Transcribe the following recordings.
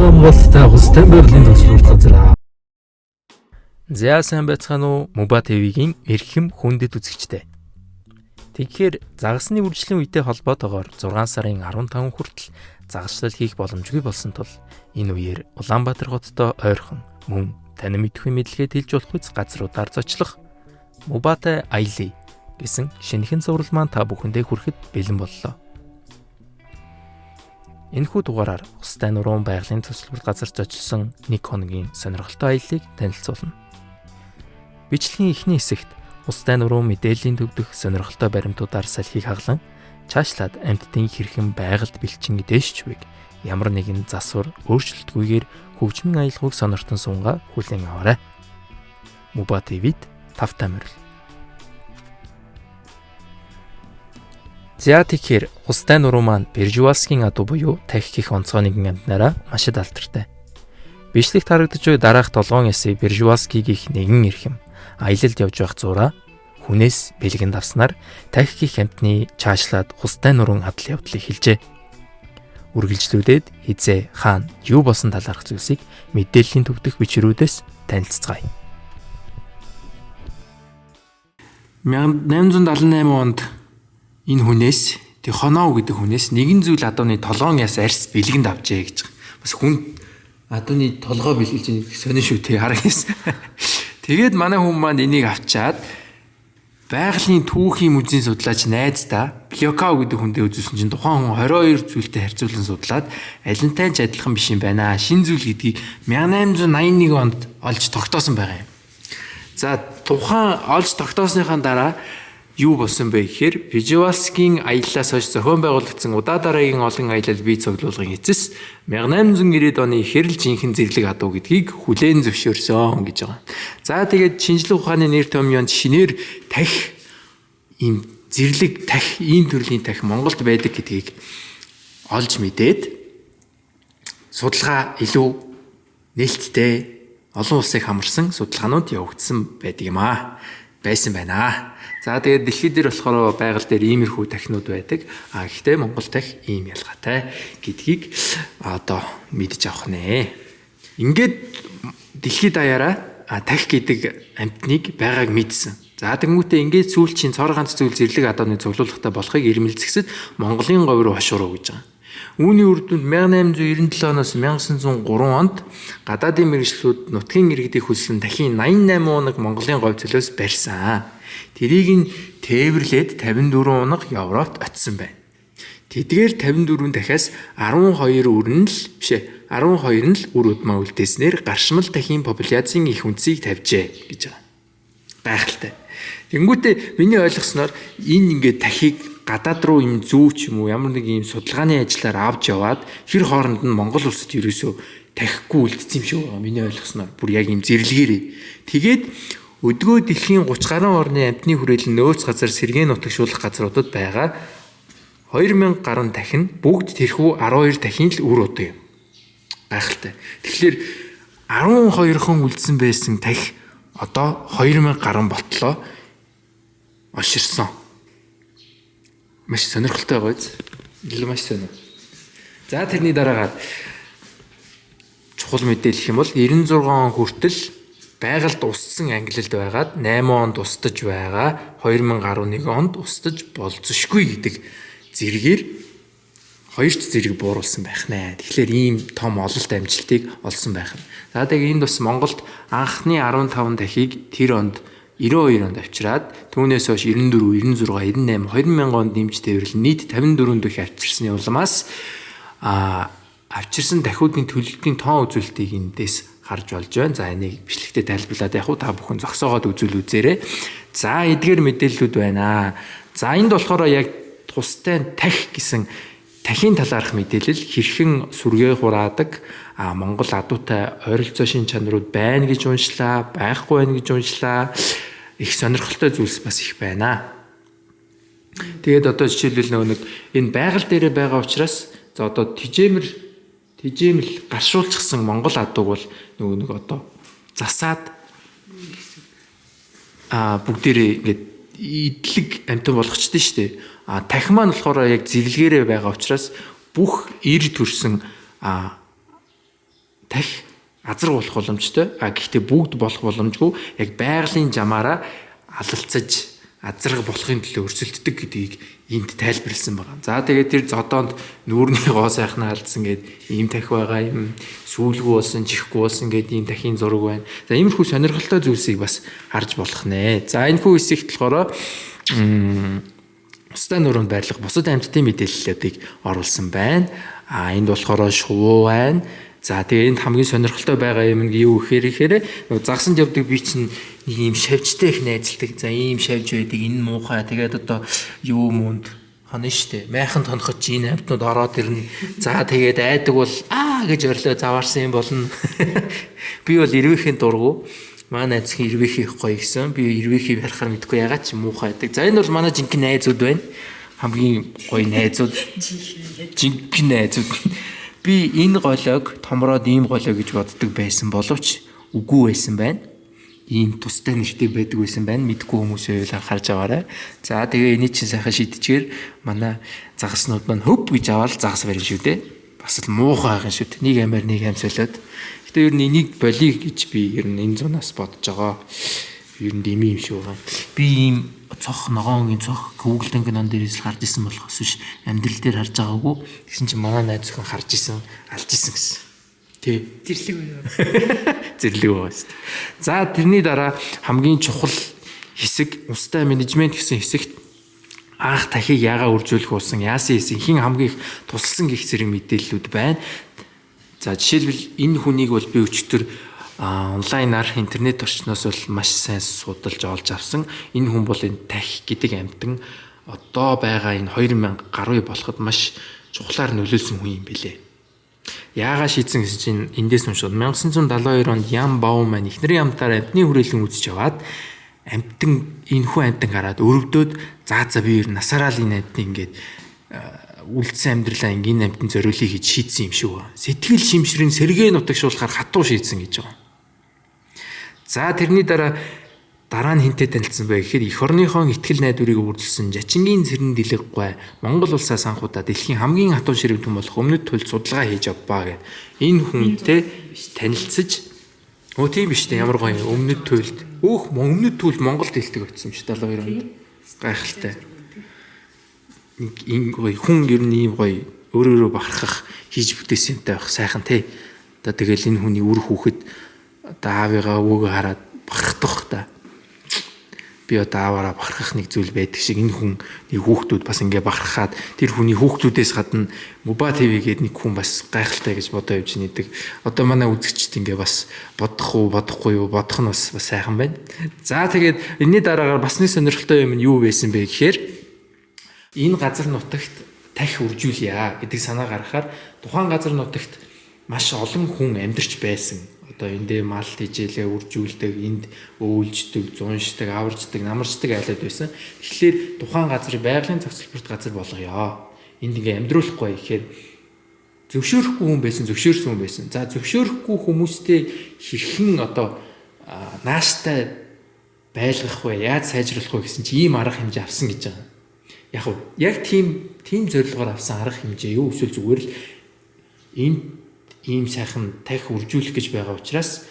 Улаанбаатартай Хустай Берлинд төслүүд газар. За сайн байцгаана уу? Муба ТV-гийн эрхэм хүндэт үзэгчтэй. Тэгэхээр загасны үржлийн үетэй холбоотойгоор 6 сарын 15 хүртэл загасчлал хийх боломжгүй болсон тул энэ үеэр Улаанбаатар хоттой ойрхон мөн танин мэдхгүй мэдлэгээ тэлж болох үз газруудаар зочлох Мубатай Аялье гэсэн шинэхэн зураг маань та бүхэндээ хүрэхэд бэлэн боллоо. Энэхүү дугаараар Хустай нурууны байгалийн төсөлбөр газар зочлсон нэг хоногийн сонирхолтой аяллыг танилцуулна. Бичлэгийн эхний хэсэгт Хустай нурууны мэдээллийн төвдөх сонирхолтой баримтуудаар салхийг хаглан цаашлаад амьтдын хэрхэн байгальд бэлчин эдээшч байг ямар нэгэн засвар өөрчлөлтгүйгээр хөгжмийн аялгауг сонирхтон сунгаа хүлээн аваарай. Муба ТV-д тавтай морил. За тэгэхээр Хустай нуруу маань Бержуалскийн адуу буюу тахих гэх онцгой нэгэн амьтнаараа маш их алдартай. Бичлэгт харагдаж буй дараах толгоон ясыг Бержуалский гэх нэгэн эрхэм аялалд явж байх зураа хүнээс бэлгэнд авснаар тахих гэх амьтны чаашлаад Хустай нурууны адал явдлыг хэлжээ. Үргэлжлүүлээд хизээ хаана юу болсон талаарх зүйлсийг мэдээллийн төвдөх бичрүүдээс танилцгаая. 1878 онд энэ хүнээс Тихонов гэдэг хүнээс нэгэн зүйл адууны толгоон яс арьс бэлгэнд авчээ гэж. Бас хүн адууны толгоо бэлгэлж ийм сонин шүү тий харагс. Тэгээд манай хүн маань энийг авчаад байгалийн түүхийн музейн судлаач найздаа Плёкав гэдэг хүндээ үзүүлсэн чинь тухайн хүн 22 зүйлтэй харьцуулан судлаад алинтай ч адилхан биш юм байна. Шин зүйл гэдгийг 1881 онд олж тогтоосон байгаа юм. За тухайн олж тогтоосныхаа дараа юу болсон бэ гэхээр Бержуалскийн аяллаас хойш зохион байгуулагдсан удаа дараагийн олон аялал бий цуглуулгын эцэс 1890 оны ихэрл жинхэнэ зэрлэг адуу гэдгийг хүлээн зөвшөөрсөн гэж байгаа. За тэгээд шинжлэх ухааны нэр томьёонд шинээр тахих ийм зэрлэг тахих ийм төрлийн тахих Монголд байдаг гэдгийг олж мэдээд судалгаа илүү нээлттэй олон улсыг хамарсан судалгаанууд явагдсан байдаг юм аа. Байсан байна. За тэгээд дэлхийд дээр болохоор байгаль дээр иймэрхүү тахнууд байдаг. Гэхдээ Монгол тахи ийм ялгаатай гэдгийг одоо мэдж авах нэ. Ингээд дэлхийд даяараа тахи гэдэг амьтныг байгааг мэдсэн. За тэгмүүтээ ингээд сүүлчийн цор ганц зүйл зэрлэг адууны цуглуулгатай болохыг ирмэлцэсэд Монголын говь руу хошууруу гэж байгаа. Үүний үр дүнд 1897 оноос 1903 онд гадаадын мэргэжлүүд нутгийн иргэдийг хүссэн дахин 88 унаг Монголын говь цөлөөс барьсан. Тэрийг нь тээвэрлээд 54 унаг Европт очисон байна. Тэдгээр 54 дахиас 12 нь л үр удмаа үлдээснээр гаршмал дахин популяцийн их үндсийг тавьжээ гэж байгаа. Гайхалтай. Тэнгүүтээ миний ойлгосноор энэ ингээд тахийг гадаад руу юм зүү ч юм уу ямар нэг юм судалгааны ажлаар авч яваад хэр хооронд нь Монгол улсад ерөөсөө тахихгүй үлдсэн юм шиг байгаа. Миний ойлгосноор бүр яг юм зэрлэгээрээ. Тэгээд өдгөө дэлхийн 30 гаруй орны амьтны хүрээлэн нөөц газар сэргээн нутагшуулах газруудад байгаа 2000 гаруй дахин бүгд тэрхүү 12 дахин л үр удаа юм. Гайхалтай. Тэгэхээр 12 хон үлдсэн байсан тахи одоо 2000 гаруй болтлоо олширсан. Маш сонирхолтой байгаа биз? Илүү маш сонир. За тэрний дараагаар чухал мэдээлэх юм бол 96 он хүртэл байгальд устсан ангилалд байгаад 8 онд устж байгаа 2011 онд устж болзошгүй гэдэг зэргээр хоёрч зэрэг бууруулсан байх нэ. Тэгэхээр ийм том ололт амжилтыг олсон байх. За тэгээд энд бас Монголд анхны 15 дахийг тэр онд 92 онд авчираад түүнээс хойш 94, 96, 98, 2000 онд нэмж тээвэрлэн нийт 54 дэх авчирсны улмаас авчирсан дахиудын төлөлтийн тоон үзүүлэлтийг эндээс харж болж байна. За энийг бичлэгтээ тайлбарлаад яг та бүхэн зогсоогоод үзүүл үзээрэй. За эдгээр мэдээллүүд байна. За энд болохоор яг тустай тахи гэсэн тахийн талаарх мэдээлэл хэрхэн сүргээ хураадаг Монгол адуутай ойролцоо шин чанарууд байна гэж уншлаа, байхгүй байна гэж уншлаа. Их сонирхолтой зүйлс бас их байна. Тэгээд одоо жишээлбэл нэг энэ байгаль дээр байгаа учраас за одоо тижээмэл гаршуулчихсан Монгол адууг бол нэг одоо засаад бүгдээрээ ингээд идэлэг амтан болгочтой шүү дээ. Тахи маань болохоор яг зэрлэгээрээ байгаа учраас бүх эр төрсөн тахь азар болох боломжтой. Гэхдээ бүгд болох боломжгүй. Яг байгалийн жамаараа алалцаж азраг болохын төлөө өрсөлддөг гэдгийг энд тайлбарлсан байгаа. За тэгээд тэр зодоонд нүүрний гоо сайхан алдсан гэд ийм тахи байгаа юм. Сүүлгүй болсон, чихгүй болсон гэд ийм тахийн зураг байна. За иймэрхүү сонирхолтой зүйлсийг бас харж болох нэ. За энэ хүү хэсэгт болохоор устай нуруунд байрлах бусад амьтдын мэдээллүүдийг оруулсан байна. Энд болохоор шувуу байна. За тэгээ энд хамгийн сонирхолтой байгаа юм нь юу гэхээр загсанд явдаг би чинь нэг юм шавжтай их найзалдаг. За ийм шавж байдаг, энэ муухай. Тэгээд одоо юу мөнд хонь штэ. Майхан тонхож энэ амьтнууд ороод ирнэ. За тэгээд айдаг бол гэж өрлөө заваарсан юм болно. Би бол ирвэхийн дургу. Манай найзхийн ирвэхийн гоё гэсэн. Би ирвэхийн ярахаар мэдгүй ягаад ч муухай байдаг. За энэ бол манай жинхэнэ найзууд байна. Хамгийн гоё найзууд. Жинхэнэ найзууд. Би энэ голойг томроод ийм голой гэж боддог байсан боловч үгүй байсан байна. Ийм тустай нэртэй байдаг байсан байна. Мэдгүй хүмүүс байвал анхаарч аваарай. За тэгээ эний чинь сайхан шийдчихээр манай загаснууд маань хөв гэж аваад загас барина шүү дээ. Бас л муухай байгаа шүү дээ. Нэг амаар нэг ам солиод. Гэтэ ер нь энийг болиё гэж би ер нь энэ зунаас бодож байгаа. Ер нь дими юм шүү байгаа. Би ийм цох ногоонгийн цох Google Dank-ын дээрээс л харж исэн болохоос биш амьдрал дээр харж байгаагүй. Тэгсэн чинь манай найз зөвхөн харж исэн, алж исэн гэсэн. Тий. Зэрлэг байна. Зэрлэг байгаа шүү дээ. За тэрний дараа хамгийн чухал хэсэг устай менежмент гэсэн хэсэгт анх тахийг яагаад үржүүлэх болсон, яасан хийсэн, хин хамгийн их тусалсан гэх зэрэг мэдээллүүд байна. За жишээлбэл энэ хүнийг бол би өчтөр онлайнаар интернет орчноос бол маш сайн судалж олж авсан. Энэ хүн бол энэ тахи гэдэг амьтан одоо байгаа энэ 2000 гаруй болоход маш чухлаар нөлөөлсөн хүн юм билээ. Яагаад шийдсэн гэсэн чинь эндээс уншаад 1972 онд Ян Баум маань эхнэрийн амтаар амьтны хүрээлэн үзэж яваад амьтан энэ хүн амьтан гараад өрөвдөөд за би ер насаараа л энэ амьтны ингээд үлдсэн амьдралаа ингийн амьтан зориулъя гэж шийдсэн юм шиг байна. Сэтгэл шимшрийн сэргээ нутагшуулахаар хатуу шийдсэн гэж байгаа. За тэрний дараа нь хинтээ танилцсан бай гэхээр эх орныхон ихтгэл найдварыг үргэлжлүүлсэн Жачингийн цэрэн дэлгэггүй Монгол улсаа санхудаа дэлхийн хамгийн хатуу ширхэг хүн болох өмнөд төлд судалгаа хийж авбаа гэд энэ хүнтэй танилцж тийм биш үү ямар гоё өмнөд төлд өмнөд төлд Монголд хэлдэг байсан юм шиг 72 онд гайхалтай энэ гоё хүн ер нь ийм гоё өөрөөрөө бахархах хийж бүтээсэн юмтай байх сайхан тий. Одоо тэгэл энэ хүний үр хүүхэд одоо аавыгаа өвөөгөө хараад бахардах та. Би одоо ааваараа бахархах нэг зүйл байдаг шиг энэ хүн нэг хүүхдүүд бас ингээ бахархаад тэр хүний хүүхдүүдээс гадна Муба ТV гээд нэг хүн бас гайхалтай гэж бодоо явж нэдэг. Одоо манай үзэгчд ингээ бас бодох уу бодохгүй юу бодох нь бас сайхан байна. За тэгээд энэний дараагаар бас нэг сонирхолтой юм нь юу байсан бэ гэхээр энэ газар нутагт тахи үржүүлье гэдэг санаа гаргахаар тухайн газар нутагт маш олон хүн амьдарч байсан. Одоо эндээ мал тижээлээ үржүүлдэг, энд өөлждөг, зуншдаг, аварждаг, намарчдаг айлаад байсан. Тэгэхээр тухайн газрыг байгалийн зохицолборт газар болгоё. Энд ингээ амьдруулахгүй гэхээр зөвшөөрөхгүй хүн байсан, зөвшөөрсөн хүн байсан. За зөвшөөрөхгүй хүмүүстэй хэрхэн одоо нааштай байлгах вэ? Яаж сайжруулах вэ гэсэн чи ийм арга хэмжээ авсан гэж байгаа. Яг тийм зорилгоор авсан арга хэмжээ юу эсвэл зүгээр л энэ ийм сайхан тахи үржүүлэх гэж байгаа учраас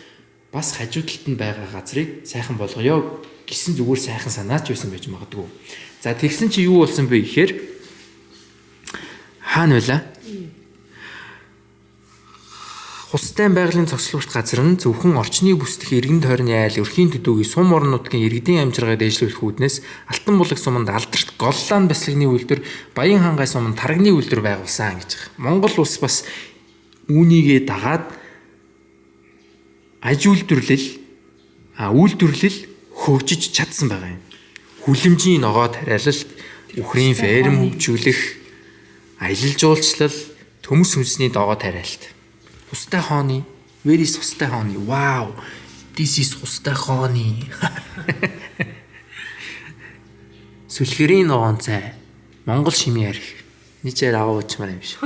бас хажуу талд нь байгаа газрыг сайхан болгоё гэсэн зүгээр сайхан санаач байсан байж магадгүй. За тэгсэн чи юу болсон бэ гэхээр хаана байла? Хустай байгалийн цогцлогч газар нь зөвхөн орчны бүсдэх иргэн тойрны айл, өрхийн төдөөгийн сум орон нутгийн иргэдийн амжиргааг дээшлүүлэх үүднээс Алтан булаг суманд алдарт Голлаан бясалганы үйлдвэр, Баян хангай суманд тарганы үйлдвэр байгуулсан гэж байна. Монгол улс бас үүнийгээ дагаад үйлдвэрлэл хөгжиж чадсан байгаа юм. Хүлэмжийн ногоо тариалалт, үхрийн ферм хөгжүүлэх, аялал жуулчлал, төмс хүнсний ногоо тариалт. Устай хооны, where is устай хооны? Wow, this is устай хооны. Сүлхэрийн ногоон цай, Монгол шимийн арх. Нийчээр аваачмаар юм шиг.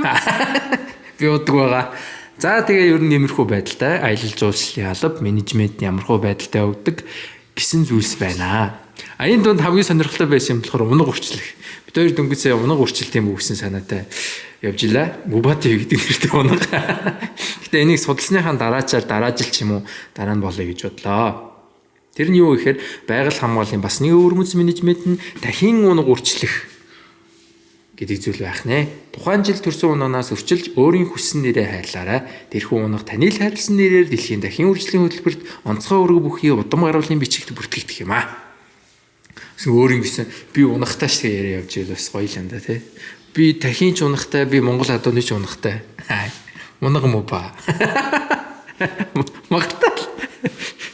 Би уддаг байгаа. За тэгээ ер нь иймэрхүү байдалтай аялал жуулчлалын алба, менежмент ямархуу байдалтай өгдөг гэсэн зүйлс байна. Энэ дунд хамгийн сонирхолтой байсан юм болохоор унаг урчлах. Бид хоёр дөнгөсөө унаг урчлалт юм уу гэсэн санаатай явж илаа. Муба ТV гэдэг нэртэй унаг. Гэтэ энийг судалсныхаа дараажилч юм уу дараа нь болоё гэж бодлоо. Тэр нь юу гэхээр байгаль хамгааллын бас нэг өвөрмөц менежмент нь дахин унаг үрчлэх гэдэг зүйл байх нэ. Тухайн жил төрсөн унаанаас өрчилж өөрийн хүссэн нэрээ хайлаарай. Тэрхүү унаг таны л хайрлсан нэрээр дэлхийн дахин үржлийн хөтөлбөрт онцгой өргө бүхий удам гаргалын бичигт бүртгэгдэх юм аа. Гэсэн өөрийн гэсэн би унагтай шиг яриа явж байл бас гоё л анда тий. Би дахин ч унагтай, би Монгол адууны ч унагтай. Унаг юм уу ба. Магтаал.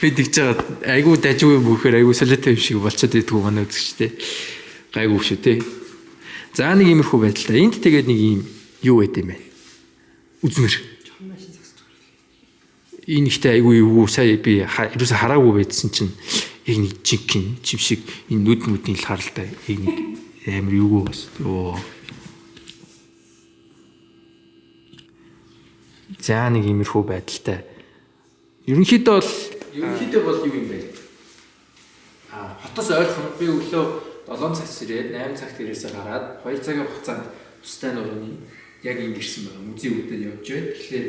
Би тэгж байгаа айгуу дажгүй бүхээр айгуу солиотой юм шиг болчиход идэггүй манай үзэгчтэй. Гайгүй шүү тий. За нэг иймэрхүү байдалтай. Энд тэгээд нэг юм юу байд юм бэ? Үзмэр. Энэ ихтэй айгүй юу сая би ерөөсө хараагүй байдсан чинь яг нэг жинхэнэ чим шиг энэ нүд мүдний л харалтай. Яг нэг амар юу бас. Оо. За нэг иймэрхүү байдалтай. Ерөнхийдөө бол юу юм бэ? Хотоос ойрхон би өглөө 7 цагт ирээд 8 цагт ирээсээ гараад 2 цагийн хугацаанд тустай нурууны яг ингэрсэн байгаа. Музей үүдэд явж байна. Тэгэхээр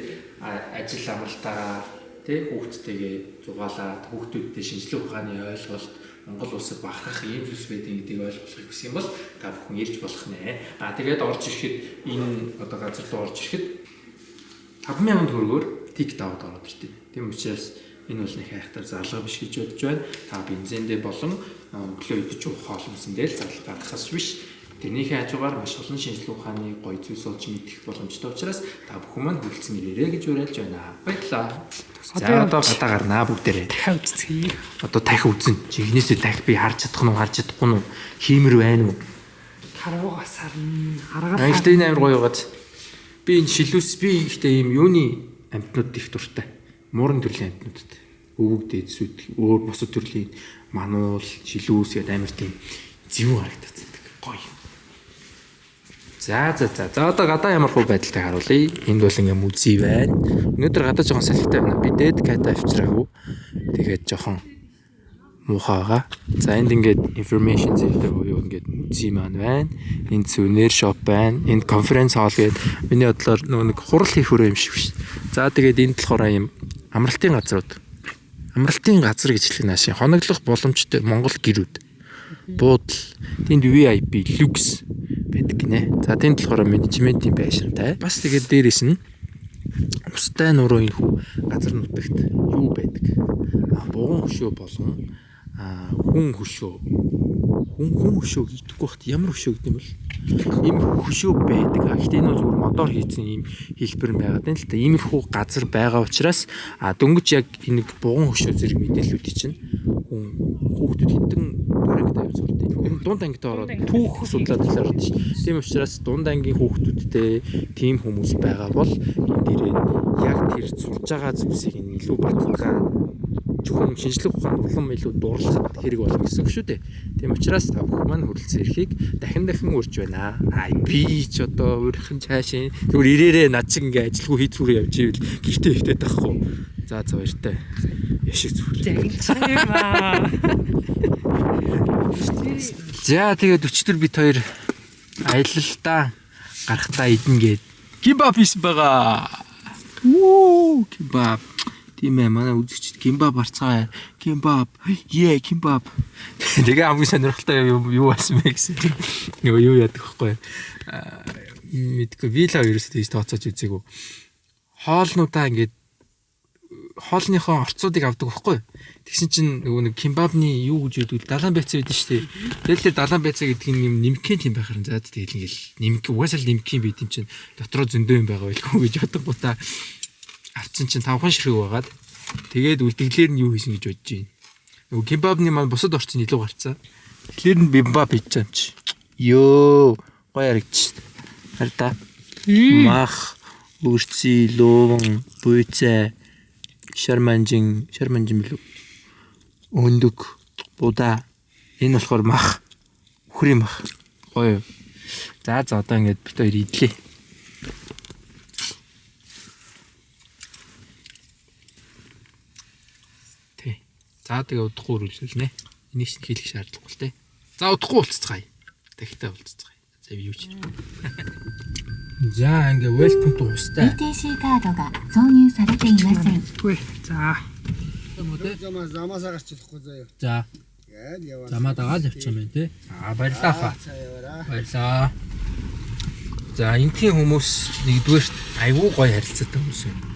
ажил амралтаараа тий хүүхдтэйгээ зугаалаад хүүхдүүдтэй шинжлэх ухааны ойлголт Монгол улсад бахархах ийм зүйлс байдгийг ойлгохыг хүсэх юм бол та бүхэн ирж болох нэ. Тэгээд орж ирэхэд энэ одоо газар руу орж ирэхэд 5,000 төгрөгөөр тик даваад ороод иртээ. Тийм учраас энэ бол нэг хайхтар зарлага биш гэж бодож байна. Та бензиндээ болон өглөө идэж уух хоолмсэндээ л зарлага гаргахаас биш. Тэрнийхээ хажуугаар маш олон шинжлэх ухааны гоё зүйлс олж мэдэх боломжтой учраас та бүхэн маань хүрэлцэн ирээрэй гэж уриалж байна. Баярлалаа. За одоо гадаа гарнаа бүгдээрээ. Дахиад үзье. Одоо дахи үзэн. Жигнэсээ дахи би харж чадах нь харж чадахгүй нь хиймэр байна уу? Харуугаас харна. Харгаад. Гэхдээ энэ амар гоё байгааз. Би энэ шилүүс би ихтэй юм юуны амьтнууд их дуртай. Муурын төрлийн амьтнуудад. Өвөг дээдсүүд өөр бусад төрлийн мануул, шилүүс гэдэг амар тийм зэвүү харагдаад гоё. За одоо гадаа ямар хөө байдалтай харуулъя. Энд бол ингээм үзий байна. Өнөөдөр гадаа жоохон салхитай байна. Би дээд ката авчираагүй. Тэгээд жоохон муухай байгаа. За энд ингээд information center буюу ингээд үзий маань байна. Энд souvenir shop байна. Энд conference hall гэдэг миний бодлоор нэг хурал хийх өрөө юм шиг шүү. За тэгээд энд болохоор юм амралтын газрууд. Амралтын газар гэж хэлэх наашийн хоноглох боломжтой Монгол гэрүүд. Буудал, тэнд VIP, люкс байдаг гинэ. За тэнд болохоор менежментийн байшинтай. Бас тэгээд дээрээс нь устай нуруу энэ газар нутагт юу байдаг? Буган хөшөө болон хүн хөшөө гэдэггүй бахт ямар хөшөө гэдэг юм бол ийм хөшөө байдаг. Гэхдээ энэ бол зөвхөн модоор хийсэн ийм хэлбэр байгаад байна л та. Иймэрхүү газар байгаа учраас дөнгөж яг энэ буган хөшөө зэрэг мэдээллүүдийг чинь хүүхдүүд хэдэн дөрөв тавьж сурдаг. Энэ дунд ангид ороод түүх судлаад хэлээд байна шүү. Тийм учраас дунд ангийн хүүхдүүдтэй тийм хүмүүс байгаа бол энэ дээрээ яг тэр сурж байгаа зүйлсийг илүү баттгаа зөвхөн шинжлэх ухаанд улам илүү дуурлахад хэрэг болно гэсэн үг шүү дээ. Тийм учраас та бүхэн маань хүрэлцэн ирэхийг дахин урьж байна. Би ч одоо өөрийнх нь цаашаа зүгээр ирээрээ над шиг ингээ ажилгүй хийцгүүрээ явж ивэл гихтээ ихтэй тахгүй. За баяртай. Яшиг зүгээр. юм аа. За тэгээд 44 бит 2 аялалтаа гарахтаа идэн гээд кебаб хийсэн байгаа. Кебаб. Тийм ээ манай үзэгчд кебаб арцгаа. Кебаб. Кебаб. Тэгээ хамгийн сонирхолтой юу болсон бэ гэсэн. Нөгөө юу яадаг вэ? Мэдгүй би л ерөөсөө тийж тооцоож үзээгүй. Хоолнуудаа ингээд хоолныхоо орцуудыг авдаг байхгүй. Тэгсэн чинь нөгөө нэг кебабны юу гэж яддаг далайн байцаа байдаг шүү дээ. Тэгэл тэр далайн байцаа гэдэг нь юм нимкен юм байхаар заа тэгэл ингээл нимк угаасаа л нимкен байт юм чинь дотроо зөндөө юм байгаа байлгүй гэж бодгоотаа авцсан чинь 5хан ширхэг байгаад тэгээд үлдгэлээр нь юу хийсэн гэж бодож байна. Нөгөө кебабны маань бусад орчин илүү гарцсан. Тэгэхээр нь бимбаб хийж байгаа юм чи. Йоо гоё харагдчих. Хараа. Мах, үрци, ловон, буйцаа, шарманжин билүү. Өндөг, будаа. Энэ болохоор мах. Үхрийн мах. Гоё. За одоо ингээд бит хоёр идлээ. За тэгээ удахгүй үргэлжлүүлнэ. Энийг чинь хийх шаардлагагүй л те. За удахгүй уулзцгаая. Дахиад уулзцгаая. За юу ч. За ингээ welcome to хустай. ATC カードが挿入されていません。 Тэгвэл за Замаас гарч чадахгүй заяа. За Яад яваа. замаа дагаад явчих юм байна те. Баярлалаа фа. Цаавараа. Баярлалаа. За энгийн хүмүүс нэгдүгээр айгүй гоё харилцаатай хүмүүс байна.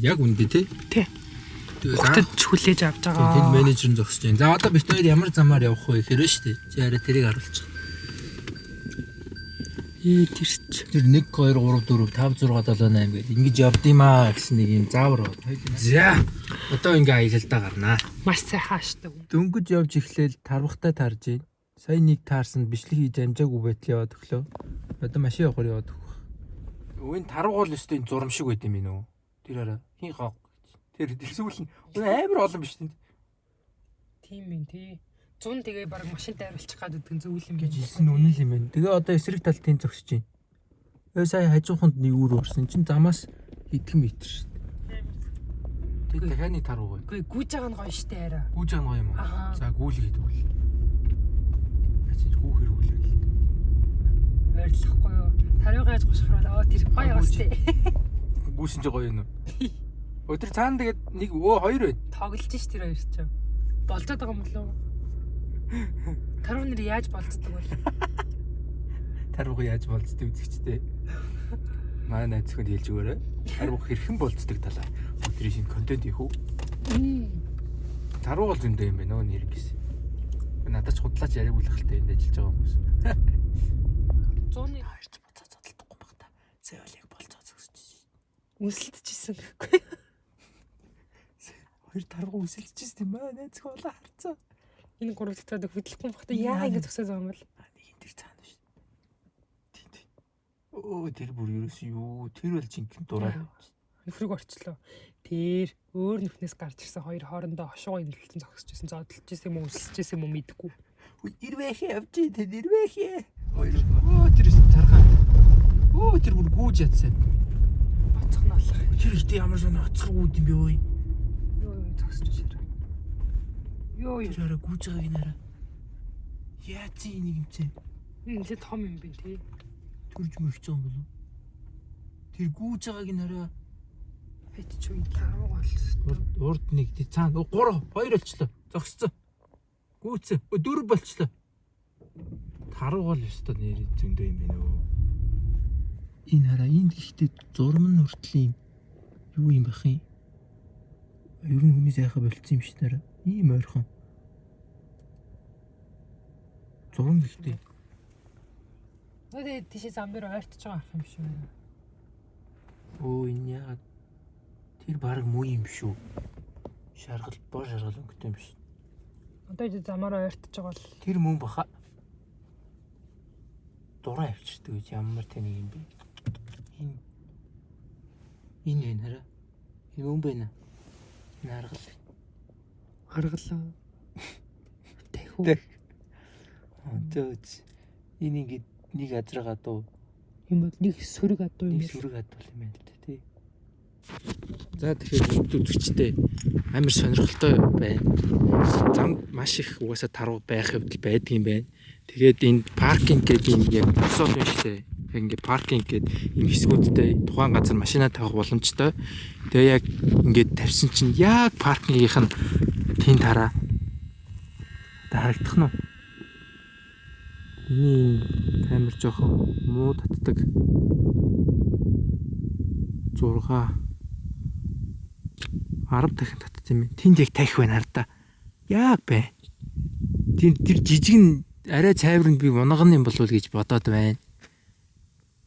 Яг үндэ те. тий. Тэгээд Хотод хүлээж авч тэнд байгаа. менежер нь зогсож байна. За одоо бид хоёр ямар замаар явах вэ гэхээр шүү дээ. Чи арай тэрийг харуулчих. Тэрч. Тэр 1 2 3 4 5 6 7 8 гэдэг ингэж явдъимаа гэсэн нэг юм заавар байна. За одоо ингээ аялалдаа гарнаа. Маш сайхан штэ. Дөнгөж явж эхлээл тарвахтай тарж гин. Сая нэг таарсанд бичлэг хийж амжаагүй байтал яваад өглөө. Одоо машин явахаар яваад өгөх. Өвн тарвал өстэй зурм шиг байт юм бэ нөө. Тэр хараа хин хоо. Тэр сүүл нь амар олон биш тийм. Тийм юм тий. 100 тэгээ баг машинтай хариулчих гад үдгэн зөвүүл юм Гэж хэлсэн үнэн л юм байна. Тэгээ одоо эсрэг талд тийм зогсож байна. Сая хажууханд нэг үр орсон чинь замаас хэдхэн метр шүү дээ. Тэгээ дахиад тарвал. Үгүй гүйж байгаа нь гоё штэ арай. Гүүж байгаа юм уу? Ахаа. За гүүлэг хийдгүүл. Ачиж гүү хэрүүлээ. Ойрлохгүй юу? Тариугаа яаж гушхарвал тэр гоё байгаа штэ. Гүүсэн чи гоё юм уу? Өдөр цаана тэгээд нэг хоёр байна. Тоглож ш тэр хоёр ч. Болцоод байгаа юм болов? Таруу нэр яаж болцдог вэ? Тарвах яаж болцдог үзэгчтэй. Манай найз зөвхөн хэлж өгөөрэй. Тарвах хэрхэн болцдог талаа. Өдрийн шинэ контент хийх үү? Тарвах бол зөндөө юм байна нөө нэр гэсэн. Надад ч худлаач яриаг үлэхэлтэй энд ажиллаж байгаа хүмүүс. 100-ны Хоёрч буцаа цодолдохгүй баг та. Сая бол яг болцоо зогсож шээ. үнсэлтжсэн гэхгүй. Хоёр тарвах үсэлчихсэн юм аа. Найз хоолоо харцаа. Энэ гурав дахь хөдлөхгүй багтаа яа ингэ төгсөөд байгаа юм бол. Нэг энэ тэр цаана шүү. Тий. Оо тэр бүр ерөөс юу? Тэр бол жинхэнэ дураа. Нөхрийг орчлоо. Тэр өөр нүхнээс гарч ирсэн хоёр хоорондоо хошоо инэлсэн зогсож ирсэн. Зодолж ирсэн юм уу, өсөж ирсэн юм уу мэдэхгүй. Ирвэхээ явж тэр ирвэхээ. Хоёр тэр таргаа. Тэр бүр гүүж ятсан. Боцох нь болох. Тэр ихтэй ямар сонь оцох үүд юм бэ ой. Йоо зогсож ирсэн. Йоо Тэр хараа гүүж байгааг нэраа. Яац энийг юм чи. энэ нэлээд том юм бэ тий. Төрж мөрч байгаа юм болов. Тэр гүүж байгааг нэраа. Хэд ч үе таруу болсон. Урд нэг тий цаана 3 2 болчлоо. Зогсцсон. Гүүцээ. 4 болчлоо. Таруугал өстө нэр зөндөө юм байна өө. Энэ хараа энд ихтэй зурм нь хүртэл юм юу юм бах юм. Ер нь хүний сайхан болцсон юм шиг нэраа. Ийм ойрхон. Зурм ихтэй. Нөдөө тийш зам дээр ойртож байгаа ах юм шиг байна. Энэ яагаад тэр баг муу юм шүү. Шаргал өнгөтэй юм биш. Одоо энэ замаараа ойртож байгаа бол Тэр мөн баха. Дураа авчирдаг гэж ямар тэнэг юм бэ? Энэ хараа. Энэ мөн байна. Наргал. харгалаа. Тэхүү. Төөч. Энэ ингэ нэг азрагаа дуу. юм бол нэг сөрөг адуу юм Нэг байна. сүрэг адвал юм байна л да тий. За тэгэхээр үзэгчтэй амар сонирхолтой байна. Зам маш их угаасаа таруу байх хэвдэл байдаг юм байна. Тэгээд энэ паркинг гэдэг юм яг босоод байна шүү дээ. Яг ингээ паркинг гэдэг энэ хэсгүүдтэй тухайн газар машина тавих боломжтой. Тэгээ яг ингээд тавьсан чинь яг паркингийнх нь тэнд хараа. Харагдах нь. Миний камер жоохон муу татдаг. 6 10 дахин татдаг юм. Тэнд яг тахих байна хар та. Яг бай. Тэр жижиг нь арай цайвар нь би унган юм болов уу гэж бодоод байна.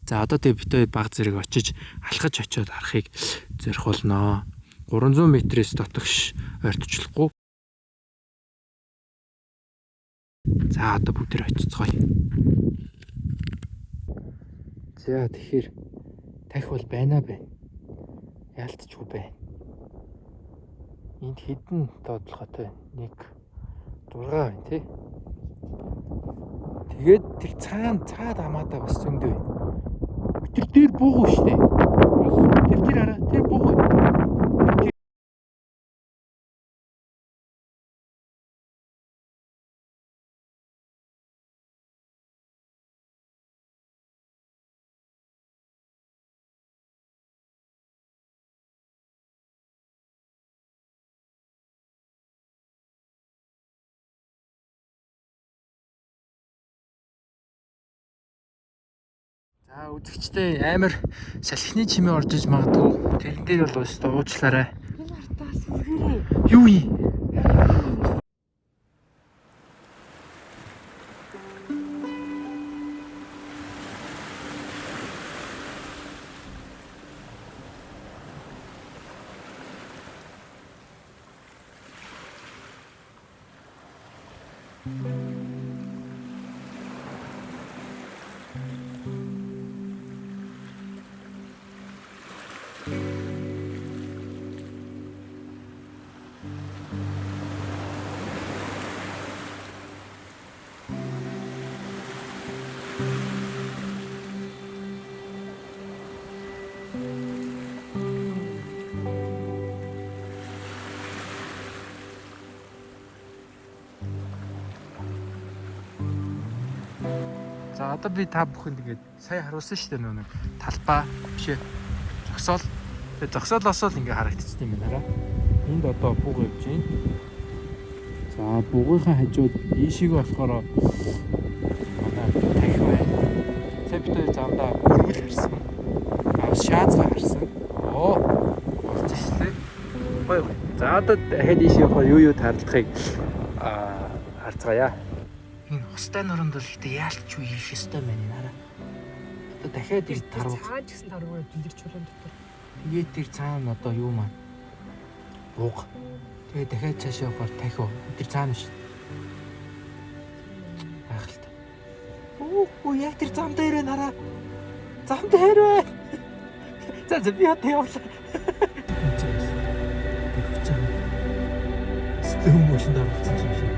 За одоо тэг битээ баг зэрэг очиж алхаж очиод харахыг зорих болно. 300 м-ээс дотогш ойрточлохгүй. За одоо бүгдээ очицгоё. За тэгэхээр тахих бол байна. Яалтчгүй байна. Энд хэдэн доотлохотой 1 6 байна тий. Тэгээд тэр цаад хамаатаа бас зөндөө. Тэр дээр буугүй штэ. Тэр хараа тэр буугүй. За үзэгчтэй амар салхины чимээ орж иж магадгүй. Тэрэн дээр бол өстө уучлаарай. Энэ артаас үргээрээ. Юу юм? За одоо би та бүхэнд ингээд сая харуулсан шүү дээ нэг талбай бишээ. Зогсоол. Тэгээ зогсоолоос л ингээд харагдчихсан юм байна. Энд одоо буг явж байна. За бугынхаа хажууд ийшиг болохоор манай тахи байна. Цэвтэй замдаа өргөл харсан. Шаазга харсан. Болж штэ. Гоё. За одоо дахиад ийшээ явахаар юу таарлахыг харцгаая. Энэ хостой нуранд бол ихтэй яалтч юу хийх ёстой байна наараа. Одоо дахиад ирд таруу. Цаан ч гэсэн таруу дэлгэр чулуун дотор. Тэгээд тэр цаана одоо юу маань? Буг. Тэгээд дахиад цааш явахаар тахиу. Тэр цаана шүү. Ахалтай. Оо яг тэр зам дээр нараа. Зам дээр бай. За би одоо явлаа. Slow motion даралцсан юм шиг.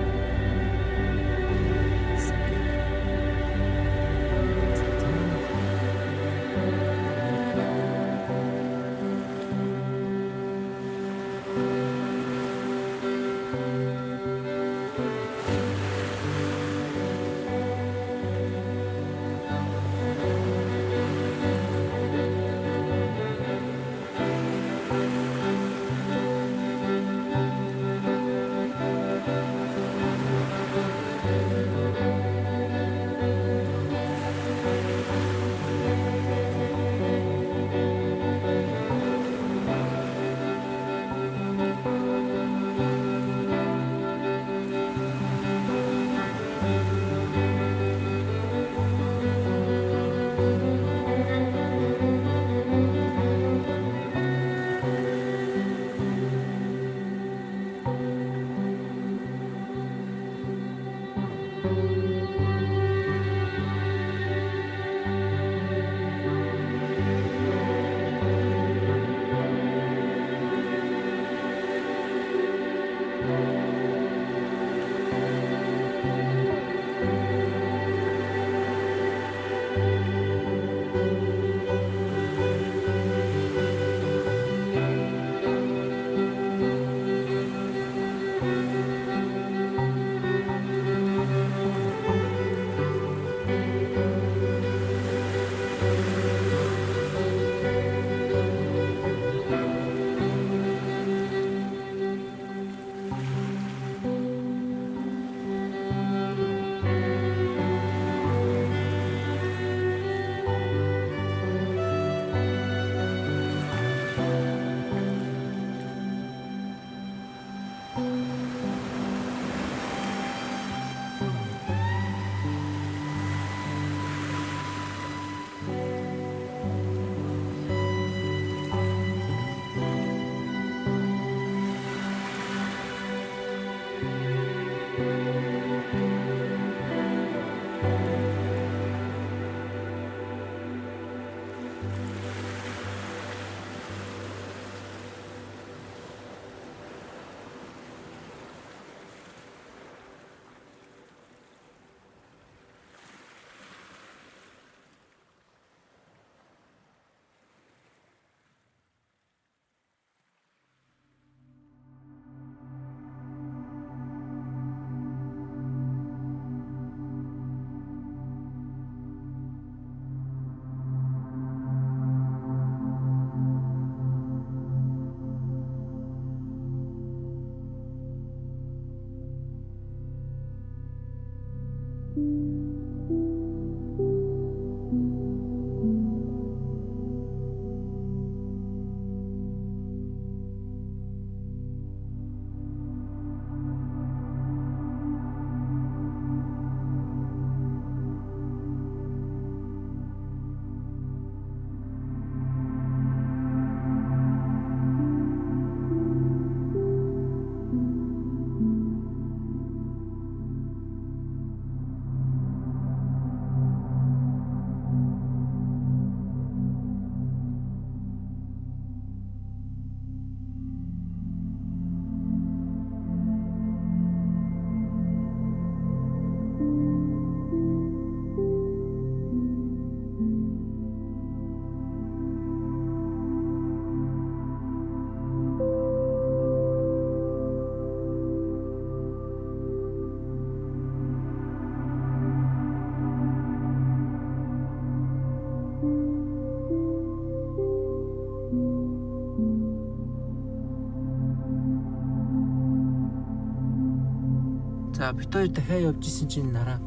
За бит хоёр дахиад явж исэн чинь нараа.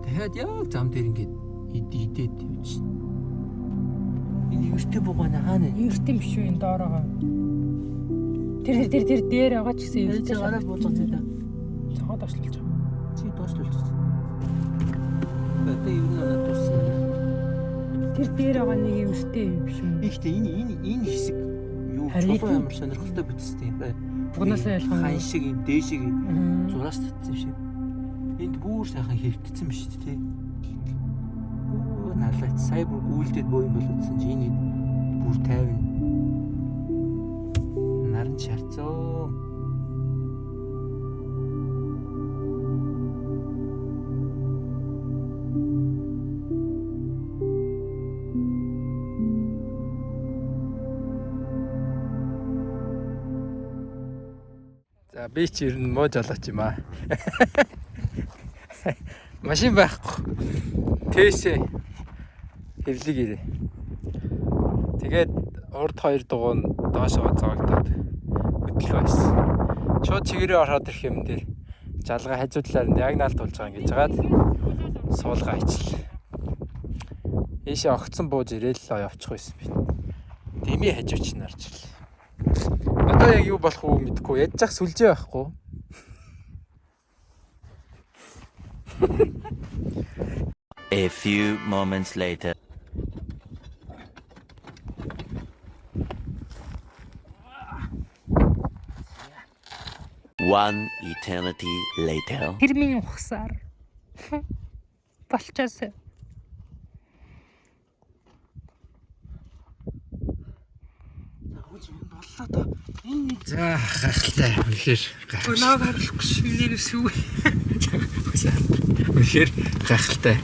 Дахиад яг зам дээр ингээд идээд явж. Энэ юустэй буугаана хаана? Юустэй биш үү энэ доороо. Тэр дээр байгаа ч гэсэн Яаж гараа буулгаж байна. цаад ошлуулж байгаа. Чи доошлуулж байна. Бата юу нэ туссан. Тэр дээр байгаа нэг юустэй биш юм. Ихтэй энэ хэсэг юу чулуу ямар сонирхолтой бүтцтэй юм бэ? Бугнаасаа ялгаа. Хайн шиг юм дээшиг зураас татсан шиг. Энд бүр сайхан хэвтцсэн биш үү те. Налаад сая бүр гүйлдэд боо юм болоодсэн чи энэ бүр тайван. Наран шарцоо. За би ч ер нь муу жолооч юм аа. Машин байхгүй. Тэсэ хэвлэг ирээ. Тэгээд урд хоёр дугуй нь доошоо зоогдоод хөдлөх байсан. Шууд чигээрээ ороод ирэх юм дээр жалгаа хажуудлаар нь яг наалт болж байгаа юм гэж жагаад суулгаа ичл. Ийшээ огцсон бууж ирээл явчих байсан би. Дэмий хажууч нь орж ирлээ. Одоо яг юу болох уу мэдэхгүй. Ядж зах сүлжээ байхгүй. A few moments later. One eternity later. Тэрмийн ухсаар болчоос. За гахалтай. Үнэхээр гахалтай. Өнөө гарахгүй шинээр сүв. Үнэхээр гахалтай.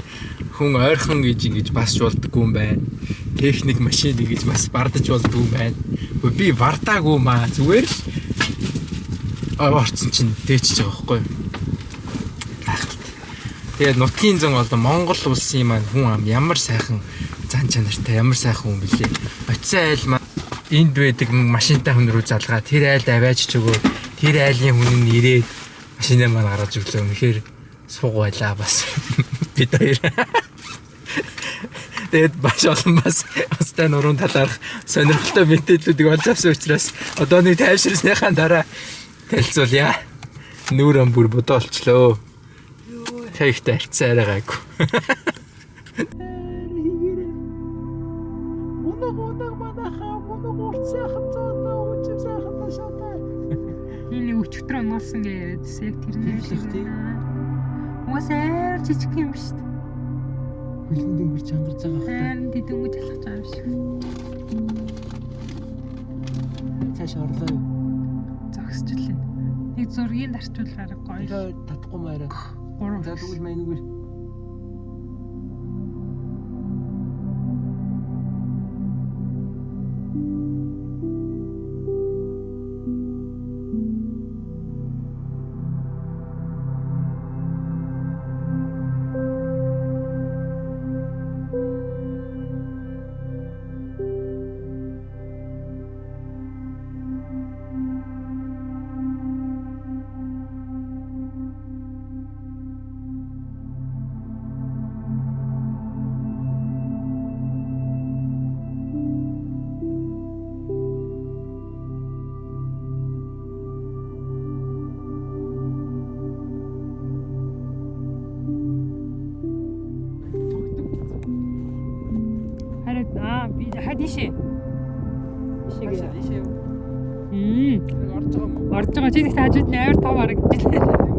Хүн ойрхон гэж бас болдгоо юм байна. Техник машин гэж бас бардаж болдгоо юм байна. Би бардаагүй маа зүгээр л орцсон чинь дээчж байгаа байхгүй юу? Гахалтай. Тэгээд нутгийн зан бол Монгол улсын маань хүн ам ямар сайхан зан чанартай, ямар сайхан хүн блэ. Оцсон айл маань энд байдаг машинтай хүн рүү залгаа тэр айлд аваач ч өгөө тэр айлын хүн нь ирээд машинаа маань гаргаж өглөө. Үнэхээр сууг байлаа бас бид хоёр. Тэгээд баш олон бас устай нуруунд талаарх сонирхолтой мэдээллүүдийг олж авсан учраас одоо нэг тайвширсныхаа дараа танилцуулъя. Нүүрэн бүр бодоо олчлоо. Тэгтээ арцсан арай гайгүй. Энэ өчтөр оноолсон гэдэг яг тэрний шиг байна. Уусаар жижиг юм шүү дээ. Хөлн дөнгөр чангарч байгаа хэрэг. Харин тий дөнгөж ялах байгаа юм шиг. Цааш орлоо юу? Зогсчихлээ. Нэг зургийг дарчуулахаар гоё. Татахгүй маарай. 3. За тэгвэл mainгүй. Хадишээ. Шигээ. Орж байгаа чи их таажууд 8 5 харагдчихлээ.